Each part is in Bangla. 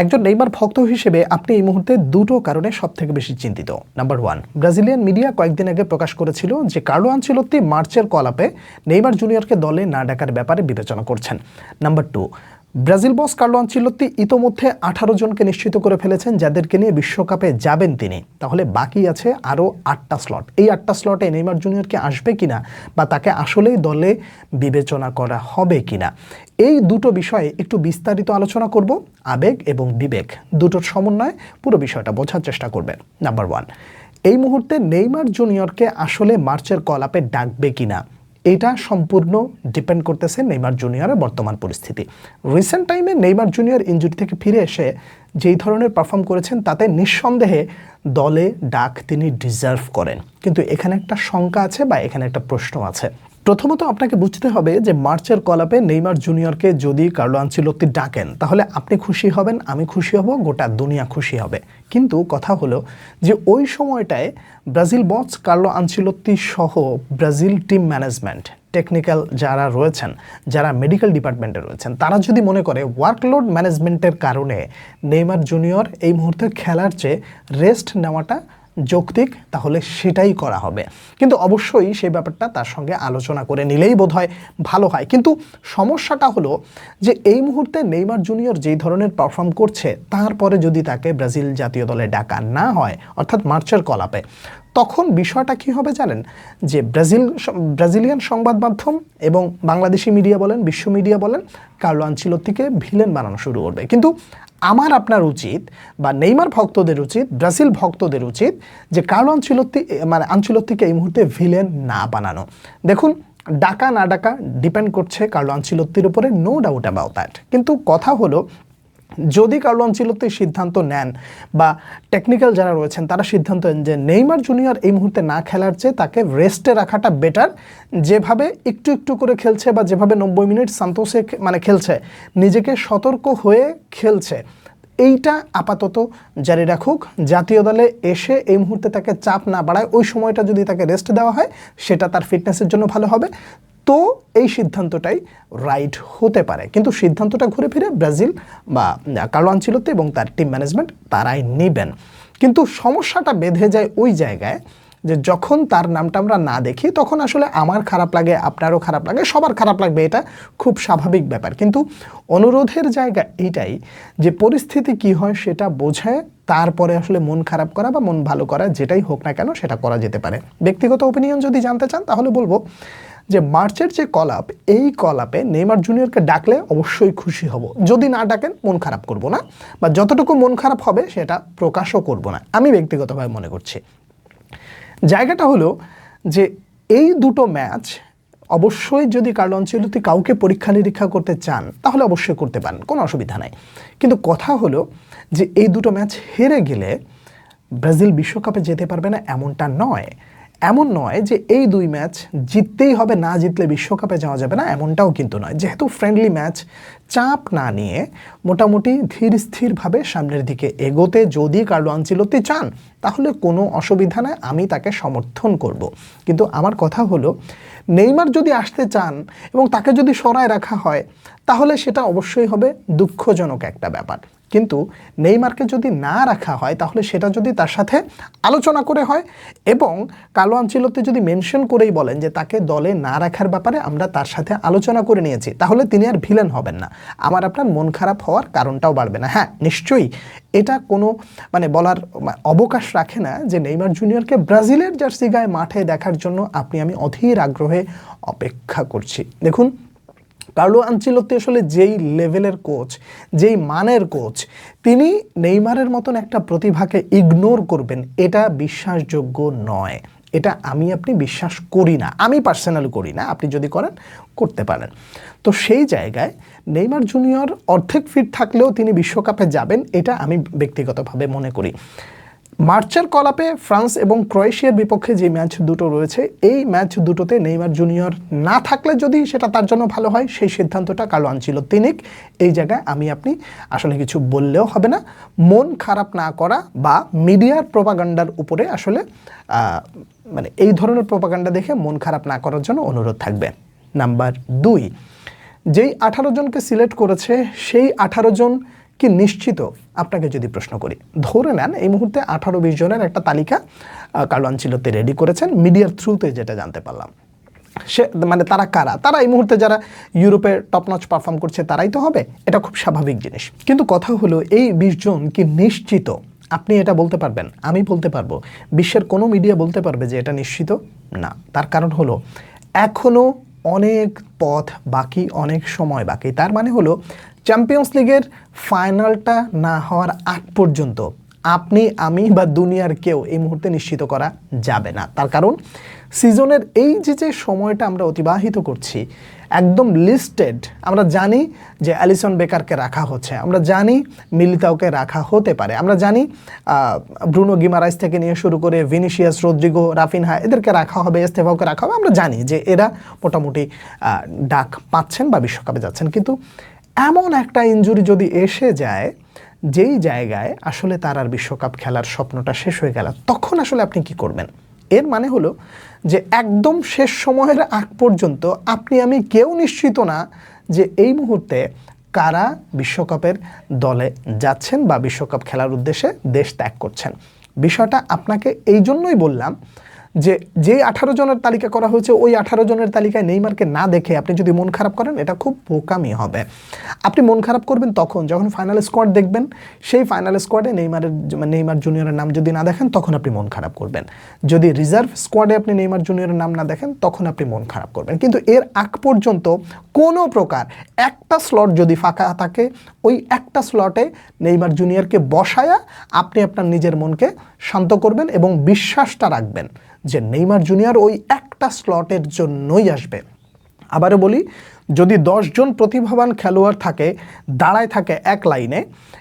একজন নেইমার ভক্ত হিসেবে আপনি এই মুহূর্তে দুটো কারণে সবথেকে বেশি চিন্তিত। নাম্বার 1, ব্রাজিলিয়ান মিডিয়া কয়েকদিন আগে প্রকাশ করেছিল যে কার্লো আনচেলত্তি মার্চের কল আপে নেইমার জুনিয়রকে দলে না ডাকার ব্যাপারে বিবেচনা করছেন। নাম্বার 2, ব্রাজিল বস কার্লো আনচেলত্তি ইতোমধ্যে 18 জনকে নিশ্চিত করে ফেলেছেন যাদেরকে নিয়ে বিশ্বকাপে যাবেন তিনি। তাহলে বাকি আছে আরও 8টা স্লট। এই 8টা স্লটে নেইমার জুনিয়রকে আসবে কিনা বা তাকে আসলেই দলে বিবেচনা করা হবে কিনা, এই দুটো বিষয়ে একটু বিস্তারিত আলোচনা করব। আবেগ এবং বিবেক দুটোর সমন্বয়ে পুরো বিষয়টা বোঝার চেষ্টা করবেন। নাম্বার 1, এই মুহূর্তে নেইমার জুনিয়রকে আসলে মার্চের কল আপে ডাকবে কিনা এটা সম্পূর্ণ ডিপেন্ড করতেছে নেইমার জুনিয়রের বর্তমান পরিস্থিতি। রিসেন্ট টাইমে নেইমার জুনিয়র ইনজুরি থেকে ফিরে এসে যেই ধরনের পারফর্ম করেছেন তাতে নিঃসন্দেহে দলে ডাক তিনি ডিজার্ভ করেন, কিন্তু এখানে একটা শঙ্কা আছে বা এখানে একটা প্রশ্ন আছে। প্রথমত আপনাকে বুঝতে হবে যে মার্চের কল আপে নেইমার জুনিয়রকে যদি কার্লো আনচেলত্তি ডাকেন তাহলে আপনি খুশি হবেন, আমি খুশি হব, গোটা দুনিয়া খুশি হবে। কিন্তু কথা হলো যে ওই সময়টায় ব্রাজিল বস কার্লো আনচেলত্তি সহ ব্রাজিল টিম ম্যানেজমেন্ট, টেকনিক্যাল যারা রয়েছেন, যারা মেডিকেল ডিপার্টমেন্টে রয়েছেন, তারা যদি মনে করে ওয়ার্কলোড ম্যানেজমেন্টের কারণে নেইমার জুনিয়র এই মুহূর্তে খেলার চেয়ে রেস্ট নেওয়াটা যৌক্তিক, তাহলে সেটাই করা হবে। কিন্তু অবশ্যই সেই ব্যাপারটা তার সঙ্গে আলোচনা করে নিলেই বোধহয় ভালো হয়। কিন্তু সমস্যাটা হলো যে এই মুহূর্তে নেইমার জুনিয়র যেই ধরনের পারফর্ম করছে তারপরে যদি তাকে ব্রাজিল জাতীয় দলে ডাকা না হয়, অর্থাৎ মার্চের কল আপে, তখন বিষয়টা কি হবে জানেন? যে ব্রাজিলিয়ান সংবাদ মাধ্যম এবং বাংলাদেশি মিডিয়া বলেন, বিশ্ব মিডিয়া বলেন, কার্লো আনচেলত্তিকে ভিলেন বানানো শুরু করবে। কিন্তু আমার আপনার উচিত বা নেইমার ভক্তদের উচিত, ব্রাজিল ভক্তদের উচিত যে কার্লো আনচেলত্তিকে এই মুহূর্তে ভিলেন না বানানো। দেখুন, ডাকা না ডাকা ডিপেন্ড করছে কার্লো আনচেলত্তির উপরে, নো ডাউট অ্যাবাউট দ্যাট। কিন্তু কথা হলো যদি কার্লো আনচেলত্তি সিদ্ধান্ত নেন বা টেকনিক্যাল যারা রয়েছেন তারা সিদ্ধান্ত নেন যে নেইমার জুনিয়র এই মুহূর্তে না খেলার চেয়ে তাকে রেস্টে রাখাটা বেটার, যেভাবে একটু একটু করে খেলছে বা যেভাবে 90 মিনিট সান্তোসে খেলছে, নিজেকে সতর্ক হয়ে খেলছে, এইটা আপাতত জারি রাখুক। জাতীয় দলে এসে এই মুহূর্তে তাকে চাপ না বাড়ায়, ওই সময়টা যদি তাকে রেস্ট দেওয়া হয় সেটা তার ফিটনেসের জন্য ভালো হবে। তো এই সিদ্ধান্তটাই রাইট হতে পারে। কিন্তু সিদ্ধান্তটা ঘুরে ফিরে ব্রাজিল বা কার্লো আনচেলত্তি এবং তার টিম ম্যানেজমেন্ট তারাই নেবেন। কিন্তু সমস্যাটা বেঁধে যায় ওই জায়গায় যে যখন তার নামটা আমরা না দেখি তখন আসলে আমার খারাপ লাগে, আপনারও খারাপ লাগে, সবার খারাপ লাগবে, এটা খুব স্বাভাবিক ব্যাপার। কিন্তু অনুরোধের জায়গা এইটাই যে পরিস্থিতি কি হয় সেটা বোঝায় তারপরে আসলে মন খারাপ করা বা মন ভালো করা যেটাই হোক না কেন সেটা করা যেতে পারে। ব্যক্তিগত ওপিনিয়ন যদি জানতে চান তাহলে বলবো যে মার্চের যে কল আপ, এই কল আপে নেইমার জুনিয়রকে ডাকলে অবশ্যই খুশি হব, যদি না ডাকেন মন খারাপ করব না, বা যতটুকু মন খারাপ হবে সেটা প্রকাশও করব না, আমি ব্যক্তিগতভাবে মনে করছি। জায়গাটা হলো যে এই দুটো ম্যাচ অবশ্যই যদি কার্লো আনচেলত্তি কাউকে পরীক্ষা নিরীক্ষা করতে চান তাহলে অবশ্যই করতে পারেন, কোনো অসুবিধা নাই। কিন্তু কথা হলো যে এই দুটো ম্যাচ হেরে গেলে ব্রাজিল বিশ্বকাপে যেতে পারবে না এমনটা নয়। এমন নয় যে এই দুই ম্যাচ জিততেই হবে, না জিতলে বিশ্বকাপে যাওয়া যাবে না, এমনটাও কিন্তু নয়। যেহেতু ফ্রেন্ডলি ম্যাচ, চাপ না নিয়ে মোটামুটি ধীর স্থিরভাবে সামনের দিকে এগোতে যদি কার্লো আনচেলত্তি চান তাহলে কোনো অসুবিধা নাই, আমি তাকে সমর্থন করব। কিন্তু আমার কথা হলো নেইমার যদি আসতে চান এবং তাকে যদি সরায় রাখা হয় তাহলে সেটা অবশ্যই হবে দুঃখজনক একটা ব্যাপার। কিন্তু নেইমারকে যদি না রাখা হয় তাহলে সেটা যদি তার সাথে আলোচনা করে হয় এবং কার্লো আনচেলত্তি যদি মেনশন করেই বলেন যে তাকে দলে না রাখার ব্যাপারে আমরা তার সাথে আলোচনা করে নিয়েছি, তাহলে তিনি আর ভিলেন হবেন না, আমার আপনার মন খারাপ হওয়ার কারণটাও বাড়বে না। হ্যাঁ, নিশ্চয়ই এটা কোনো বলার অবকাশ রাখে না যে নেইমার জুনিয়রকে ব্রাজিলের জার্সি গায়ে মাঠে দেখার জন্য আপনি আমি অধীর আগ্রহে অপেক্ষা করছি। দেখুন, কার্লো আনচেলত্তি আসলে যেই লেভেলের কোচ, যেই মানের কোচ, তিনি নেইমারের মতন একটা প্রতিভাকে ইগনোর করবেন এটা বিশ্বাসযোগ্য নয়। এটা আমি আপনি বিশ্বাস করি না, আমি পার্সোনালি করি না, আপনি যদি করেন করতে পারেন। তো সেই জায়গায় নেইমার জুনিয়র অর্ধেক ফিট থাকলেও তিনি বিশ্বকাপে যাবেন এটা আমি ব্যক্তিগতভাবে মনে করি। মার্চের কল আপে ফ্রান্স এবং ক্রোয়েশিয়ার বিপক্ষে যে ম্যাচ দুটো রয়েছে, এই ম্যাচ দুটোতে নেইমার জুনিয়র না থাকলে যদি সেটা তার জন্য ভালো হয় সেই সিদ্ধান্তটা কার্লো আনচেলত্তি নিক। এই জায়গায় আমি আপনি আসলে কিছু বললেও হবে না। মন খারাপ না করা বা মিডিয়ার প্রোপাগান্ডার উপরে আসলে এই ধরনের প্রোপাগান্ডা দেখে মন খারাপ না করার জন্য অনুরোধ থাকবে। নাম্বার 2, যেই 18 জনকে সিলেক্ট করেছে সেই 18 জন কি নিশ্চিত আপনাকে যদি প্রশ্ন করি, ধরে নেন এই মুহূর্তে 18-20 জনের একটা তালিকা কার্লো আনচেলত্তি রেডি করেছেন, মিডিয়ার থ্রুতে যেটা জানতে পারলাম। সে মানে তারা কারা? তারা এই মুহূর্তে যারা ইউরোপে টপ নচ পারফর্ম করছে তারাই তো হবে, এটা খুব স্বাভাবিক জিনিস। কিন্তু কথা হলো এই 20 জন কি নিশ্চিত? আপনি এটা বলতে পারবেন, আমি বলতে পারবো, বিশ্বের কোনো মিডিয়া বলতে পারবে যে এটা নিশ্চিত না। তার কারণ হলো এখনও অনেক পথ বাকি, অনেক সময় বাকি। তার মানে হলো চ্যাম্পিয়ন্স লিগের ফাইনালটা না হওয়ার আগ পর্যন্ত আপনি, আমি বা দুনিয়ার কেউ এই মুহূর্তে নিশ্চিত করা যাবে না। তার কারণ সিজনের এই যে সময়টা আমরা অতিবাহিত করছি একদম লিস্টেড। আমরা জানি যে অ্যালিসন বেকারকে রাখা হচ্ছে, আমরা জানি মিলিতাওকে রাখা হতে পারে, আমরা জানি ব্রুনো গিমারাইস থেকে নিয়ে শুরু করে ভিনিসিয়াস, রদ্রিগো, রাফিনহা এদেরকে রাখা হবে, এস্তেভাওকে রাখা হবে। আমরা জানি যে এরা মোটামুটি ডাক পাচ্ছেন বা বিশ্বকাপে যাচ্ছেন। কিন্তু এমন একটা ইনজুরি যদি এসে যায় যেই জায়গায় আসলে তার আর বিশ্বকাপ খেলার স্বপ্নটা শেষ হয়ে গেল, তখন আসলে আপনি কি করবেন? এর মানে হলো যে একদম শেষ সময়ের আগ পর্যন্ত আপনি আমি কেউ নিশ্চিত না যে এই মুহূর্তে কারা বিশ্বকাপের দলে যাচ্ছেন বা বিশ্বকাপ খেলার উদ্দেশ্যে দেশ ত্যাগ করছেন। বিষয়টা আপনাকে এই জন্যই বললাম যে যেই 18 জনের তালিকা করা হয়েছে ওই 18 জনের তালিকায় নেইমারকে না দেখে আপনি যদি মন খারাপ করেন, এটা খুব বোকামি হবে। আপনি মন খারাপ করবেন তখন যখন ফাইনাল স্কোয়াড দেখবেন, সেই ফাইনাল স্কোয়াডে নেইমার জুনিয়রের নাম যদি না দেখেন তখন আপনি মন খারাপ করবেন। যদি রিজার্ভ স্কোয়াডে আপনি নেইমার জুনিয়রের নাম না দেখেন তখন আপনি মন খারাপ করবেন। কিন্তু এর আগ পর্যন্ত কোনো প্রকার একটা স্লট যদি ফাঁকা থাকে, ওই একটা স্লটে নেইমার জুনিয়রকে বসায়া আপনি আপনার নিজের মনকে শান্ত করবেন এবং বিশ্বাসটা রাখবেন যে নেইমার জুনিয়র ওই একটা স্লটের জন্যই আসবে। আবারও বলি, যদি 10 জন প্রতিভাবান খেলোয়াড় থাকে, দাঁড়ায় থাকে এক লাইনে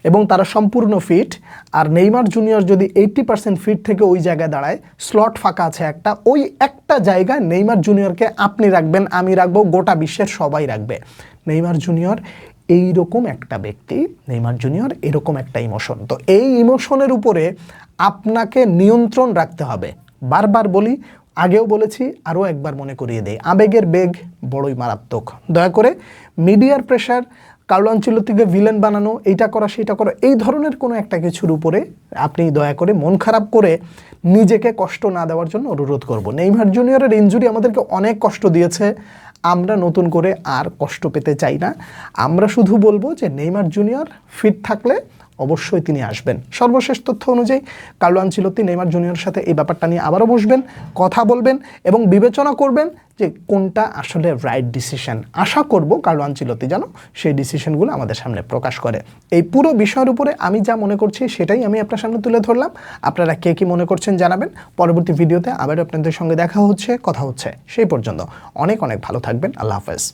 এবং তারা সম্পূর্ণ ফিট, আর নেইমার জুনিয়র যদি 80% ফিট থেকে ওই জায়গায় দাঁড়ায়, স্লট ফাঁকা আছে একটা, ওই একটা জায়গায় নেইমার জুনিয়রকে আপনি রাখবেন, আমি রাখবো, গোটা বিশ্বের সবাই রাখবে। নেইমার জুনিয়র এইরকম একটা ব্যক্তি, নেইমার জুনিয়র এরকম একটা ইমোশন। তো এই ইমোশনের উপরে আপনাকে নিয়ন্ত্রণ রাখতে হবে। বারবার বলি, আগেও বলেছি, আরও একবার মনে করিয়ে দেই, আবেগের বেগ বড়ই মারাত্মক। দয়া করে মিডিয়ার প্রেশার, কার্লো আনচেলত্তিকে ভিলেন বানানো, এইটা করা সেইটা করা, এই ধরনের কোনো একটা কিছুর উপরে আপনি দয়া করে মন খারাপ করে নিজেকে কষ্ট না দেওয়ার জন্য অনুরোধ করব। নেইমার জুনিয়রের ইনজুরি আমাদেরকে অনেক কষ্ট দিয়েছে, আমরা নতুন করে আর কষ্ট পেতে চাই না। আমরা শুধু বলবো যে নেইমার জুনিয়র ফিট থাকলে অবশ্যই তিনি আসবেন। সর্বশেষ তথ্য অনুযায়ী কার্লো আনচেলত্তি নেইমার জুনিয়রের সাথে এই ব্যাপারটা নিয়ে আবারও বসবেন, কথা বলবেন এবং বিবেচনা করবেন যে কোনটা আসলে রাইট ডিসিশন। আশা করব কার্লো আনচেলত্তি যেন সেই ডিসিশনগুলো আমাদের সামনে প্রকাশ করে। এই পুরো বিষয়ের উপরে আমি যা মনে করছি সেটাই আমি আপনার সামনে তুলে ধরলাম। আপনারা কে কী মনে করছেন জানাবেন। পরবর্তী ভিডিওতে আবার আপনাদের সঙ্গে দেখা হচ্ছে, কথা হচ্ছে। সেই পর্যন্ত অনেক অনেক ভালো থাকবেন। আল্লাহ হাফেজ।